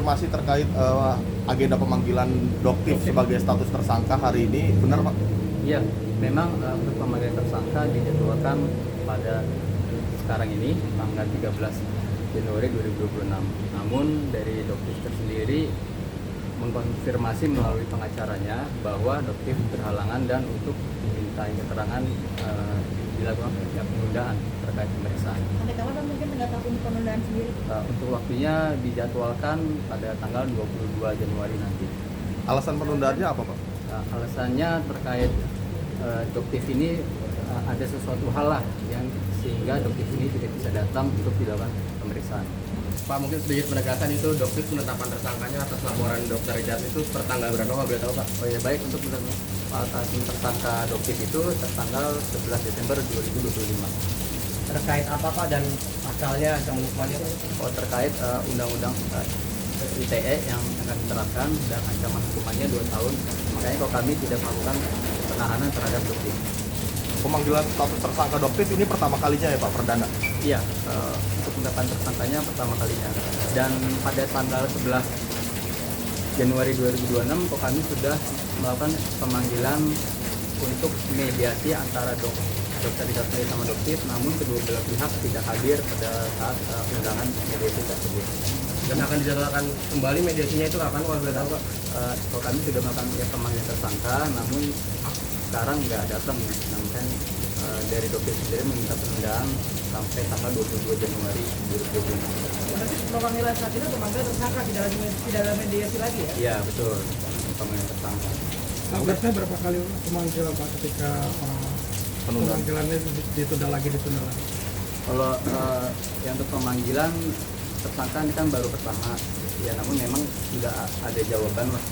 konfirmasi terkait agenda pemanggilan Doktif sebagai status tersangka hari ini, benar Pak? Iya, memang untuk pemanggilan tersangka dijadwalkan pada sekarang ini tanggal 13 Januari 2026. Namun dari Doktif sendiri mengkonfirmasi melalui pengacaranya bahwa Doktif berhalangan dan untuk dimintai keterangan dilakukan penundaan terkait pemeriksaan. Sampai kapan mungkin nggak tahu untuk penundaan sendiri? Untuk waktunya dijadwalkan pada tanggal 22 Januari nanti. Alasan penundaannya apa Pak? Alasannya terkait Doktif ini ada sesuatu hal lah yang sehingga Doktif ini tidak bisa datang untuk dilakukan pemeriksaan. Pak, mungkin sedikit penegasan itu Doktif penetapan tersangkanya atas laporan Dr. Richard itu per tanggal berapa Pak, boleh tahu Pak? Oh ya, baik, untuk atas tersangka Doktif itu tertanggal 11 Desember 2025. Terkait apa Pak dan pasalnya ancaman hukumannya? Terkait undang-undang ITE yang akan diterapkan dan ancaman hukumannya 2 tahun. Makanya kalau kami tidak melakukan penahanan terhadap Doktif. Pemanggilan status tersangka Doktif ini pertama kalinya ya Pak, perdana? Iya, untuk penetapan tersangkanya pertama kalinya. Dan pada tanggal 11 Januari 2026 kok kami sudah melakukan pemanggilan untuk mediasi antara Dr. Richard sama Doktif, namun kedua belah pihak tidak hadir pada saat undangan mediasi tersebut. Dan akan dijadwalkan kembali mediasinya itu kapan kalau boleh tahu Pak? Kalau kami sudah melakukan pemanggilan tersangka, namun sekarang nggak datang. Namun kan dari Doktif sendiri meminta penundaan sampai tanggal 22 Januari 2026. Berarti pemanggilan saat ini pemanggilan tersangka tidak ada mediasi lagi ya? Iya betul, pemanggilan tersangka. Biasanya berapa kali pemanggilan Pak ketika pemanggilannya ditunda lagi? Kalau yang untuk pemanggilan tersangka ini kan baru pertama, ya namun memang sudah ada jawaban lah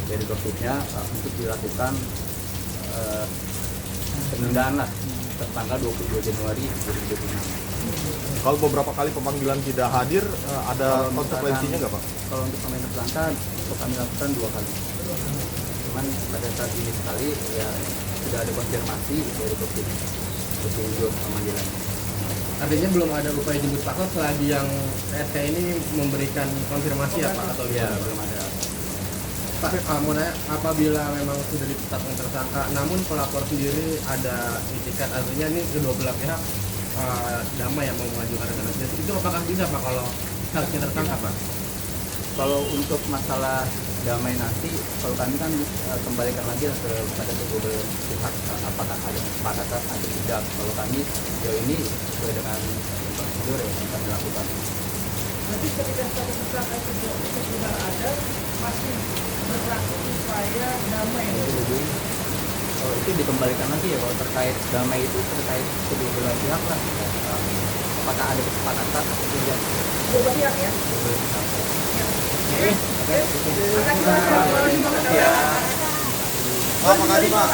dari Doktifnya untuk dilakukan penundaan lah tertanggal 22 Januari 2026. Kalau beberapa kali pemanggilan tidak hadir, ada konsekuensinya nggak Pak? Kalau untuk pemanggilan tersangka, untuk kami lakukan 2 kali. Cuman pada saat ini sekali ya sudah ada konfirmasi dari Doktif untuk tunjuk pemanggilan. Artinya belum ada upaya jemput paksa selagi yang PSK ini memberikan konfirmasi ya Pak atau Ya gimana? belum ada. Pak, mau nanya, apabila memang sudah ditetapkan tersangka, namun pelapor sendiri ada itikat, artinya ini kedua belah pihak damai yang mau mengajukan rekomendasi, itu apakah bisa Pak kalau harusnya tersangka Pak? Kalau untuk masalah damai nanti, kalau kami kan kembalikan lagi kepada kedua belah pihak apakah ada kesepakatan atau tidak. Kalau kami sejauh ini sesuai dengan prosedur yang kami lakukan. Nanti ketika status tersangka itu sudah ada, masih berlaku upaya damai. Kalau itu dikembalikan lagi ya, kalau terkait damai itu terkait kedua belah pihak lah. Apakah ada kesepakatan atau tidak? Dua pihak ya? Kedua belah pihak. Oke. Makasih Pak. Ya. Pak, makasih Pak.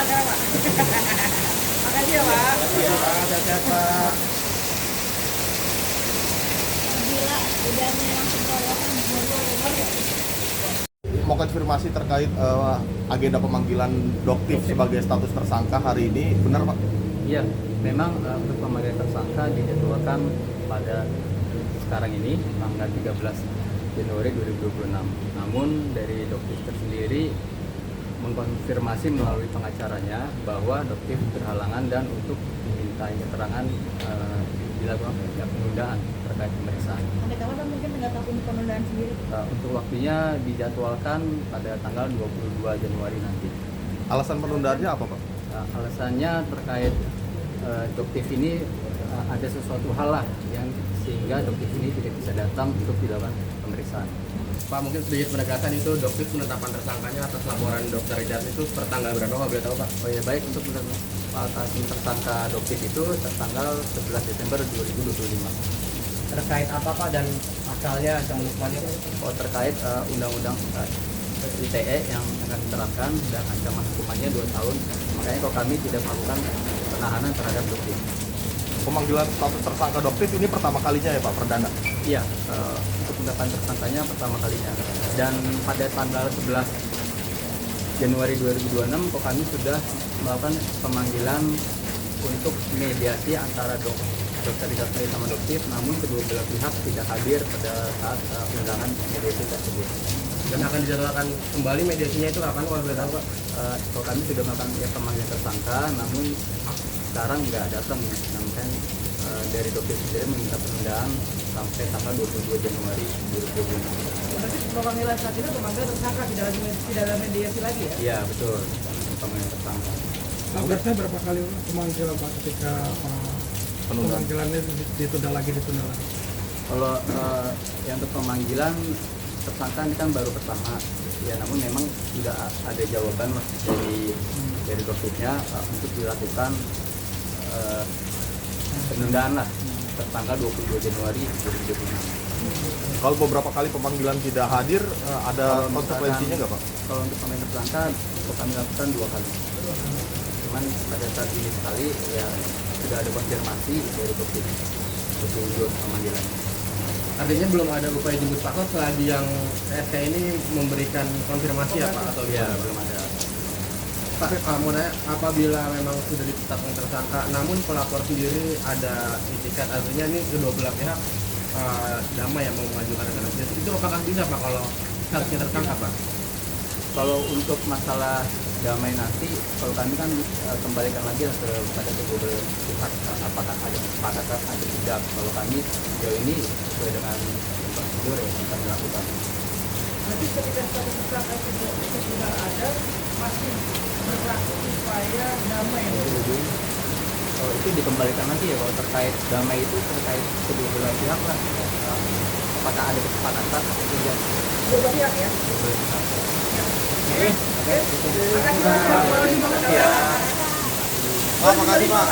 Makasih ya Pak. Iya Pak, sehat-sehat Pak. Gila, udah memang sekolah Mau konfirmasi terkait agenda pemanggilan Doktif sebagai status tersangka hari ini, benar Pak? Iya, memang untuk pemanggilan tersangka dijadwalkan pada sekarang ini tanggal 13 Januari 2026. Namun dari Doktif sendiri mengkonfirmasi melalui pengacaranya bahwa Doktif berhalangan dan untuk dimintai keterangan dilakukan penundaan terkait pemeriksaan. Sampai kapan mungkin nggak tahu untuk penundaan sendiri? Untuk waktunya dijadwalkan pada tanggal 22 Januari nanti. Alasan penundaannya apa Pak? Alasannya terkait Doktif ini ada sesuatu hal lah yang sehingga Doktif ini tidak bisa datang untuk dilakukan pemeriksaan. Pak, mungkin sedikit penegasan itu Doktif penetapan tersangkanya atas laporan Dr. Richard itu per tanggal berapa Pak, boleh tahu Pak? Oh ya, baik, untuk atas tersangka Doktif itu tertanggal 11 Desember 2025. Terkait apa Pak dan pasalnya ancaman hukumannya? Terkait undang-undang ITE yang akan diterapkan dan ancaman hukumannya 2 tahun. Makanya kalau kami tidak melakukan penahanan terhadap Doktif. Pemanggilan status tersangka Doktif ini pertama kalinya ya Pak, perdana? Iya, untuk penetapan tersangkanya pertama kalinya. Dan pada tanggal 11 Januari 2026 kok kami sudah melakukan pemanggilan untuk mediasi antara Dr. Rizal sendiri sama Doktif, namun kedua belah pihak tidak hadir pada saat undangan mediasi tersebut. Dan akan dijadwalkan kembali mediasinya itu kapan kalau boleh tahu Pak? Kalau kami sudah melakukan pemanggilan tersangka, namun sekarang nggak datang. Namun kan dari Doktif sendiri meminta penundaan sampai tanggal 22 Januari 2026. Berarti pemanggilan saat ini pemanggilan tersangka tidak ada mediasi lagi ya? Iya betul, pemanggilan tersangka. Biasanya berapa kali pemanggilan Pak ketika pemanggilannya ditunda lagi? Kalau yang untuk pemanggilan tersangka ini kan baru pertama, ya namun memang tidak ada jawaban lah dari Doktifnya untuk dilakukan penundaan lah tanggal 22 Januari 2026. Kalau beberapa kali pemanggilan tidak hadir, ada Kalau konsekuensinya nggak Pak? Kalau untuk pemanggilan tersangka, kami lakukan 2 kali. Cuman pada saat ini sekali ya sudah ada konfirmasi dari Doktif untuk pemanggilan. Artinya belum ada upaya jemput paksa selagi yang PSK ini memberikan konfirmasi ya Pak atau Ya gimana? belum ada. Pak, mau nanya, apabila memang sudah ditetapkan tersangka, namun pelapor sendiri ada itikat, artinya ini kedua belah pihak damai yang mau mengajukan rekomendasi, itu apakah bisa Pak kalau harusnya tersangka Pak? Kalau untuk masalah damai nanti, kalau kami kan kembalikan lagi kepada kedua belah pihak apakah ada kesepakatan atau tidak. Kalau kami sejauh ini sesuai dengan prosedur yang kami lakukan. Nanti ketika status tersangka itu sudah ada, masih berlaku upaya damai. Kalau itu dikembalikan lagi ya, kalau terkait damai itu terkait kedua belah pihak lah. Apakah ada kesepakatan atau tidak? Dua belah pihak ya? Kedua belah pihak. Oke. Makasih banget ya. Pak, makasih Pak.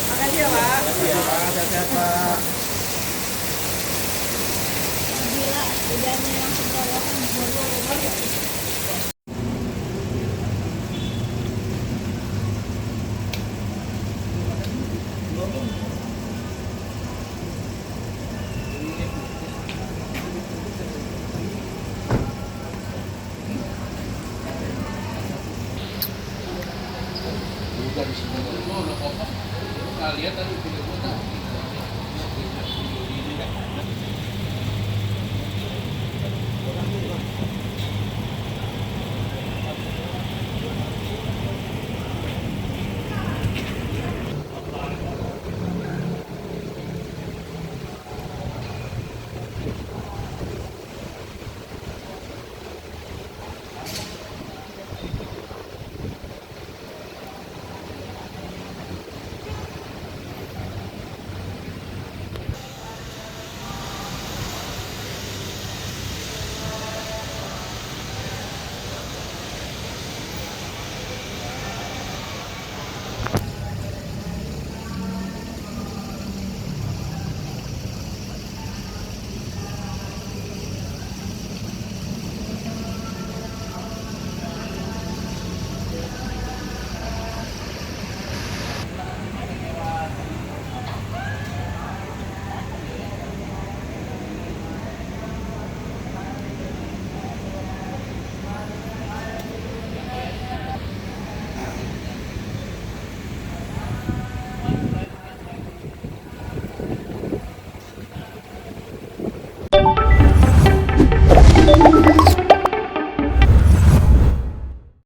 Makasih ya Pak. Iya Pak, sehat-sehat Pak. Gila, hujannya langsung bawakan bor-bor. Lihat tadi video